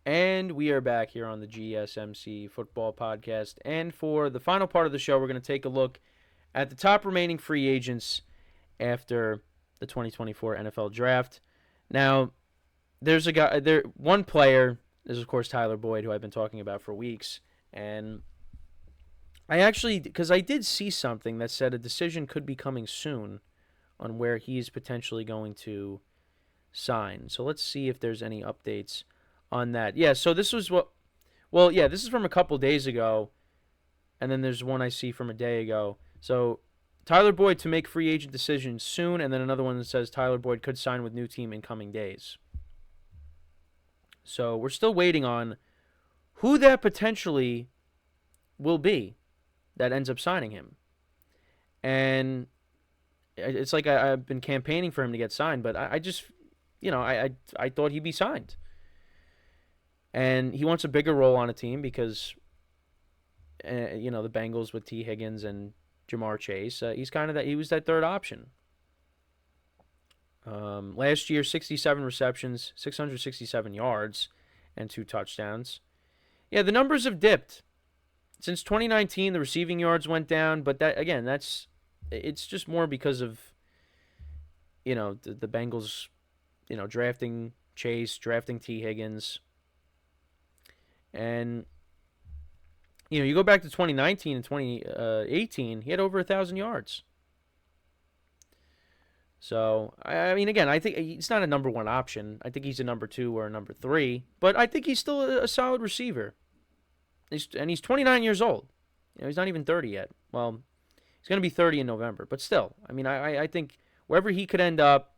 And we are back here on the GSMC Football Podcast. And for the final part of the show, we're going to take a look at the top remaining free agents after the 2024 NFL Draft. Now, there's one player is, of course, Tyler Boyd, who I've been talking about for weeks. And because I did see something that said a decision could be coming soon on where he's potentially going to sign. So let's see if there's any updates on that. Yeah, so this is this is from a couple days ago, and then there's one I see from a day ago. So Tyler Boyd to make free agent decisions soon, and then another one that says Tyler Boyd could sign with new team in coming days. So we're still waiting on who that potentially will be that ends up signing him. And it's like I've been campaigning for him to get signed, but I just, I thought he'd be signed. And he wants a bigger role on a team because, the Bengals with T. Higgins and Jamar Chase, he was that third option. Last year, 67 receptions, 667 yards, and 2 touchdowns. Yeah, the numbers have dipped. Since 2019, the receiving yards went down, but it's just more because of, the Bengals, drafting Chase, drafting T. Higgins. And, you go back to 2019 and 2018, he had over 1,000 yards. So, again, I think he's not a number one option. I think he's a number 2 or a number 3, but I think he's still a solid receiver. He's 29 years old. He's not even 30 yet. Well, he's going to be 30 in November, but still, I think wherever he could end up,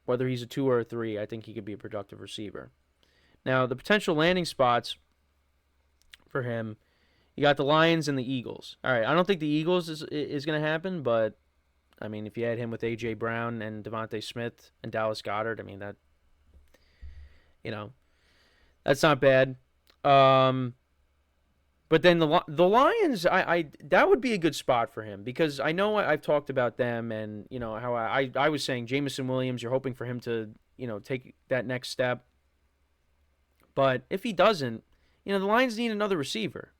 whether he's a 2 or a 3, I think he could be a productive receiver. Now, the potential landing spots for him, you got the Lions and the Eagles. All right, I don't think the Eagles is going to happen, but, if you had him with A.J. Brown and Devontae Smith and Dallas Goedert, that's not bad. But then the Lions, that would be a good spot for him because I know I've talked about them and, how I was saying Jameson Williams, you're hoping for him to, take that next step. But if he doesn't, the Lions need another receiver.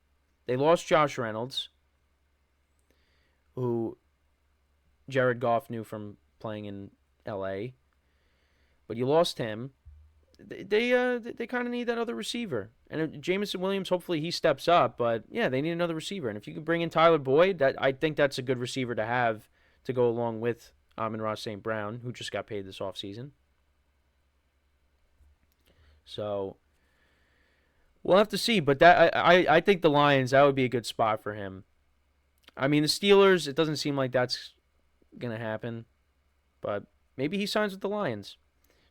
They lost Josh Reynolds, who Jared Goff knew from playing in L.A., but you lost him. They kind of need that other receiver. And Jameson Williams, hopefully he steps up. But, yeah, they need another receiver. And if you can bring in Tyler Boyd, I think that's a good receiver to have to go along with Amon-Ra St. Brown, who just got paid this offseason. So, we'll have to see. But I think the Lions, that would be a good spot for him. The Steelers, it doesn't seem like that's going to happen. But maybe he signs with the Lions.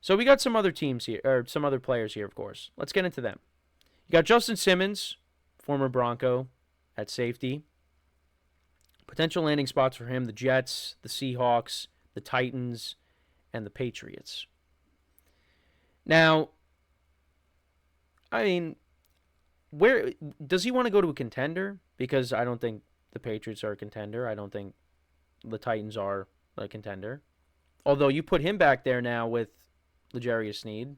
So we got some other teams here, or some other players here, of course. Let's get into them. You got Justin Simmons, former Bronco, at safety. Potential landing spots for him, the Jets, the Seahawks, the Titans, and the Patriots. Now, where does he want to go to a contender? Because I don't think the Patriots are a contender. I don't think the Titans are a contender. Although you put him back there now with L'Jarius Sneed,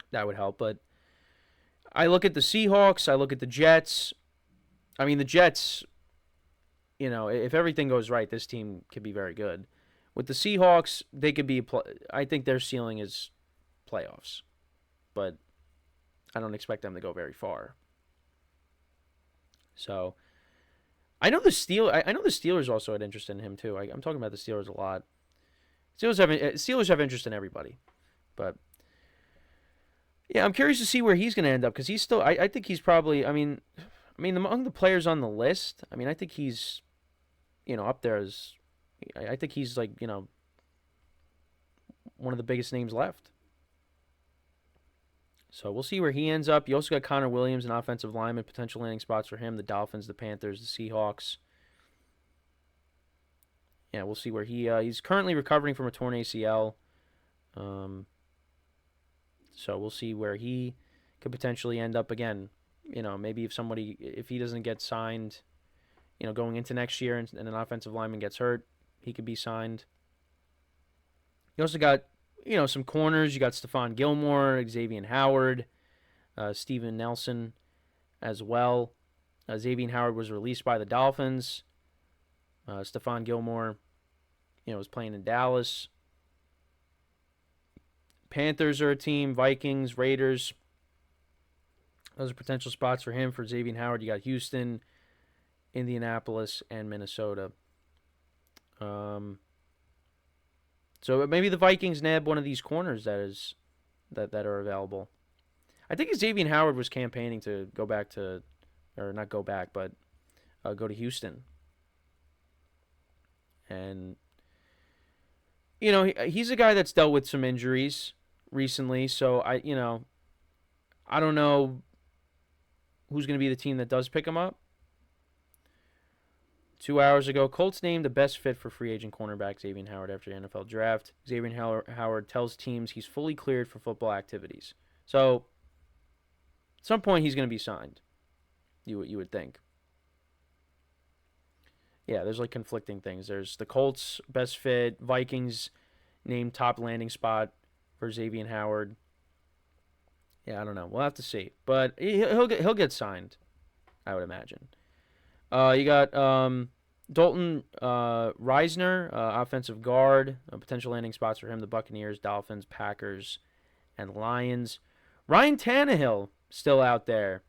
that would help. But I look at the Seahawks, I look at the Jets. The Jets, if everything goes right, this team could be very good. With the Seahawks, they could be, I think their ceiling is playoffs. But I don't expect them to go very far. So, I know the Steelers also had interest in him too. I'm talking about the Steelers a lot. Steelers have interest in everybody, but yeah, I'm curious to see where he's going to end up because he's still. I think he's probably. Among the players on the list, I think he's, up there as. I think he's like one of the biggest names left. So we'll see where he ends up. You also got Connor Williams, an offensive lineman, potential landing spots for him. The Dolphins, the Panthers, the Seahawks. Yeah, we'll see where he's currently recovering from a torn ACL. So we'll see where he could potentially end up again. Maybe if he doesn't get signed, going into next year and an offensive lineman gets hurt, he could be signed. You also got some corners. You got Stephon Gilmore, Xavien Howard, Steven Nelson as well. Xavien Howard was released by the Dolphins. Stephon Gilmore, was playing in Dallas. Panthers are a team. Vikings, Raiders. Those are potential spots for him. For Xavien Howard, you got Houston, Indianapolis, and Minnesota. So maybe the Vikings nab one of these corners that are available. I think Xavien Howard was campaigning to go back to, or not go back, but go to Houston. And he's a guy that's dealt with some injuries recently, so I don't know who's going to be the team that does pick him up. 2 hours ago, Colts named the best fit for free agent cornerback Xavien Howard after the NFL draft. Xavien Howard tells teams he's fully cleared for football activities. So, at some point, he's going to be signed, you would think. Yeah, there's conflicting things. There's the Colts best fit, Vikings named top landing spot for Xavien Howard. Yeah, I don't know. We'll have to see, but he'll get signed, I would imagine. You got Dalton Reisner, offensive guard. Potential landing spots for him: the Buccaneers, Dolphins, Packers, and Lions. Ryan Tannehill still out there.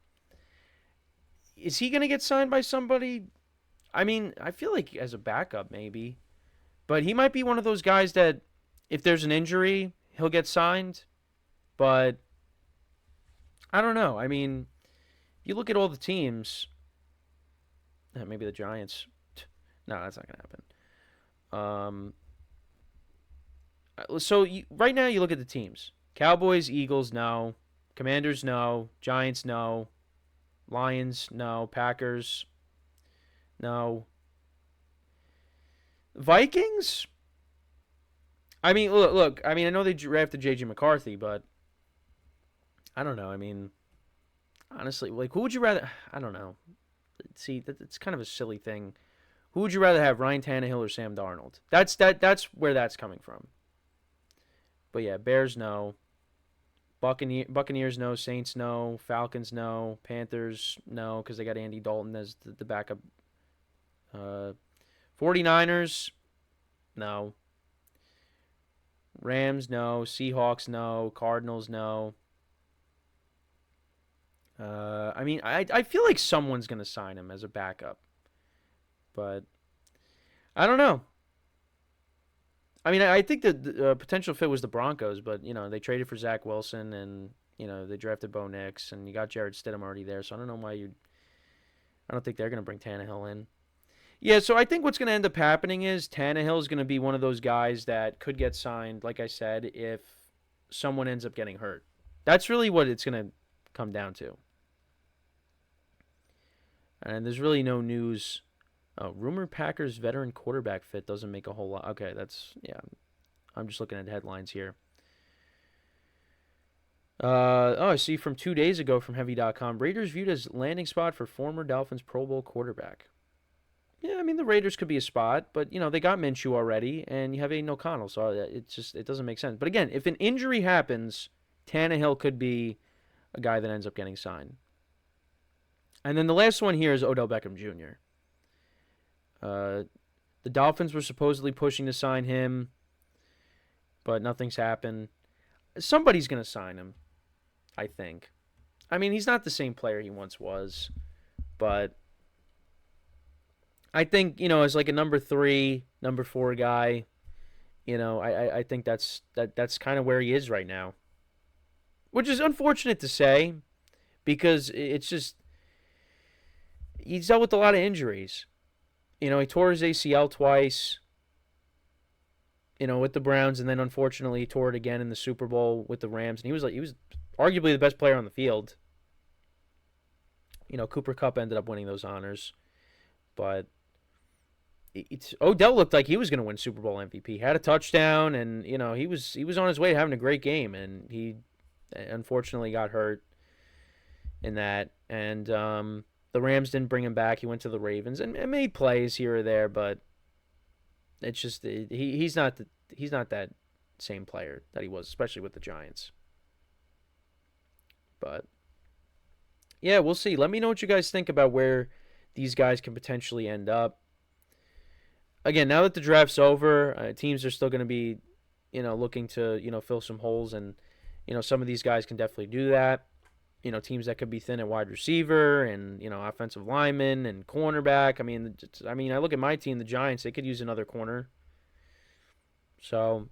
Is he going to get signed by somebody? I mean, I feel like as a backup maybe, but he might be one of those guys that if there's an injury, he'll get signed. But I don't know. I mean, you look at all the teams. Maybe the Giants. No, that's not going to happen. So right now you look at the teams. Cowboys, Eagles, no. Commanders, no. Giants, no. Lions, no. Packers, no. Vikings? I mean, look. I mean, I know they drafted J.J. McCarthy, but I don't know. I mean, honestly, who would you rather? I don't know. See, it's kind of a silly thing. Who would you rather have, Ryan Tannehill or Sam Darnold? That's where that's coming from. But yeah, Bears no. Buccaneers no. Saints no. Falcons no. Panthers no, because they got Andy Dalton as the backup. 49ers no. Rams no. Seahawks no. Cardinals no. I mean, I feel like someone's going to sign him as a backup. But I don't know. I mean, I think the potential fit was the Broncos, but, they traded for Zach Wilson and, they drafted Bo Nix and you got Jared Stidham already there. So I don't know why I don't think they're going to bring Tannehill in. Yeah, so I think what's going to end up happening is Tannehill is going to be one of those guys that could get signed, like I said, if someone ends up getting hurt. That's really what it's going to come down to. And there's really no news. Rumor Packers veteran quarterback fit doesn't make a whole lot. Okay, I'm just looking at headlines here. I see from 2 days ago from Heavy.com. Raiders viewed as landing spot for former Dolphins Pro Bowl quarterback. Yeah, I mean, the Raiders could be a spot, but, they got Minshew already, and you have Aiden O'Connell, so it doesn't make sense. But again, if an injury happens, Tannehill could be a guy that ends up getting signed. And then the last one here is Odell Beckham Jr. The Dolphins were supposedly pushing to sign him, but nothing's happened. Somebody's going to sign him, I think. I mean, he's not the same player he once was, but I think, as like a number 3, number 4 guy, I think that's kind of where he is right now. Which is unfortunate to say, because it's just, he's dealt with a lot of injuries. He tore his ACL twice, with the Browns, and then unfortunately he tore it again in the Super Bowl with the Rams, and he was arguably the best player on the field. Cooper Kupp ended up winning those honors, but Odell looked like he was going to win Super Bowl MVP. Had a touchdown, and he was on his way to having a great game, and he unfortunately got hurt in that, and the Rams didn't bring him back. He went to the Ravens and made plays here or there, but it's just he's not that same player that he was, especially with the Giants. But yeah, we'll see. Let me know what you guys think about where these guys can potentially end up. Again, now that the draft's over, teams are still going to be, looking to, fill some holes, and, some of these guys can definitely do that. Teams that could be thin at wide receiver and, offensive lineman and cornerback. I look at my team, the Giants, they could use another corner. So,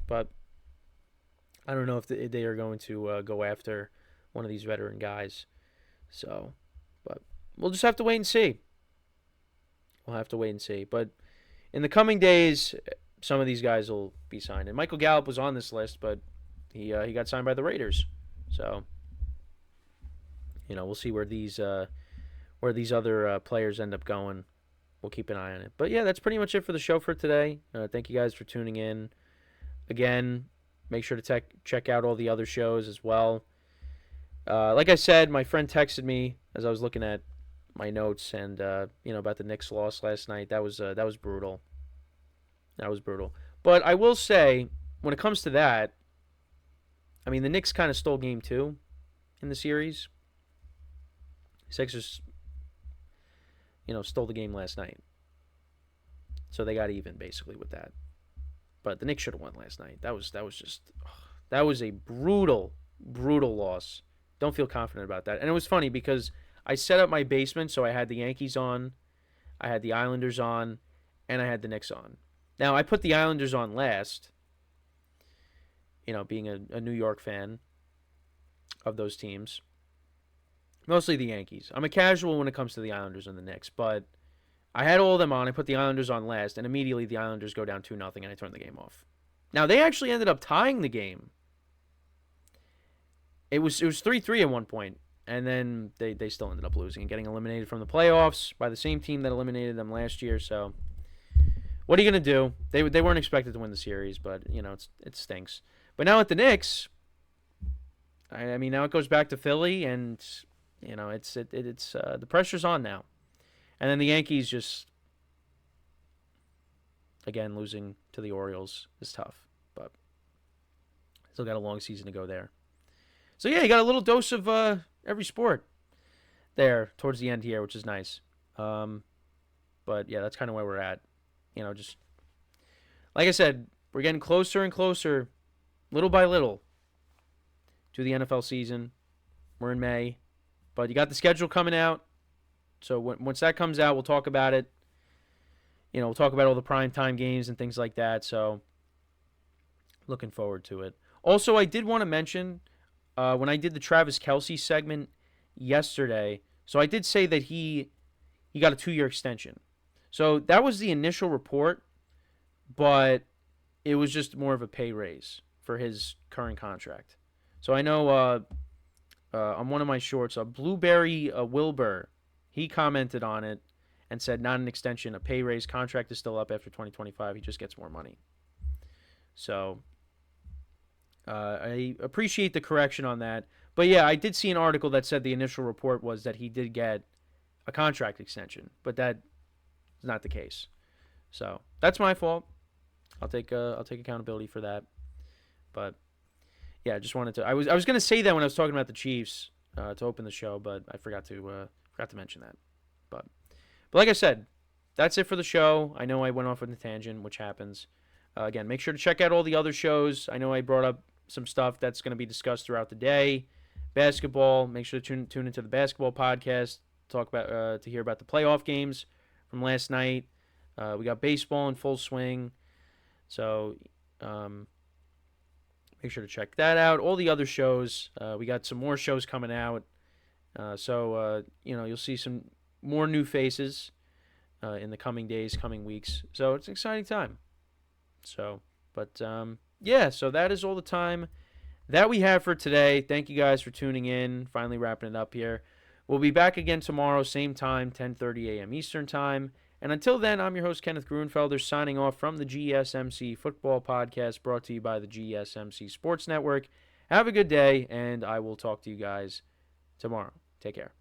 but I don't know if they are going to go after one of these veteran guys. So, but we'll just have to wait and see. We'll have to wait and see. But in the coming days, some of these guys will be signed. And Michael Gallup was on this list, but he got signed by the Raiders. So, we'll see where these other players end up going. We'll keep an eye on it. But yeah, that's pretty much it for the show for today. Thank you guys for tuning in. Again, make sure to check out all the other shows as well. Like I said, my friend texted me as I was looking at my notes and about the Knicks loss last night. That was brutal. That was brutal. But I will say, when it comes to that, the Knicks kind of stole game 2 in the series. Sixers, stole the game last night. So they got even basically with that. But the Knicks should have won last night. That was a brutal loss. Don't feel confident about that. And it was funny because I set up my basement so I had the Yankees on, I had the Islanders on, and I had the Knicks on. Now, I put the Islanders on last, being a New York fan of those teams. Mostly the Yankees. I'm a casual when it comes to the Islanders and the Knicks, but I had all of them on. I put the Islanders on last, and immediately the Islanders go down 2-0, and I turn the game off. Now, they actually ended up tying the game. It was 3-3 at one point, and then they still ended up losing and getting eliminated from the playoffs by the same team that eliminated them last year. So, what are you going to do? They weren't expected to win the series, but, it stinks. But now at the Knicks, now it goes back to Philly, and, it's the pressure's on now. And then the Yankees just, again, losing to the Orioles is tough, but still got a long season to go there. So, yeah, you got a little dose of every sport there towards the end here, which is nice. But, yeah, that's kind of where we're at. Just like I said, we're getting closer and closer, little by little, to the NFL season. We're in May, but you got the schedule coming out. So once that comes out, we'll talk about it. We'll talk about all the primetime games and things like that. So, looking forward to it. Also, I did want to mention, when I did the Travis Kelce segment yesterday, so I did say that he got a 2-year extension. So that was the initial report, but it was just more of a pay raise for his current contract. So I know on one of my shorts, Blueberry Wilbur, he commented on it and said not an extension, a pay raise. Contract is still up after 2025. He just gets more money. So I appreciate the correction on that. But yeah, I did see an article that said the initial report was that he did get a contract extension, but that is not the case. So that's my fault. I'll take accountability for that. But yeah, I just wanted to. I was going to say that when I was talking about the Chiefs to open the show, but I forgot to mention that. But like I said, that's it for the show. I know I went off on a tangent, which happens. Again, make sure to check out all the other shows. I know I brought up some stuff that's going to be discussed throughout the day. Basketball, make sure to tune into the basketball podcast. Talk about to hear about the playoff games from last night. We got baseball in full swing, so make sure to check that out. All the other shows, we got some more shows coming out. So you'll see some more new faces in the coming days, coming weeks. So it's an exciting time. So, but yeah, so that is all the time that we have for today. Thank you guys for tuning in. Finally wrapping it up here. We'll be back again tomorrow, same time, 10:30 a.m. Eastern Time. And until then, I'm your host, Kenneth Grunfelder, signing off from the GSMC Football Podcast, brought to you by the GSMC Sports Network. Have a good day, and I will talk to you guys tomorrow. Take care.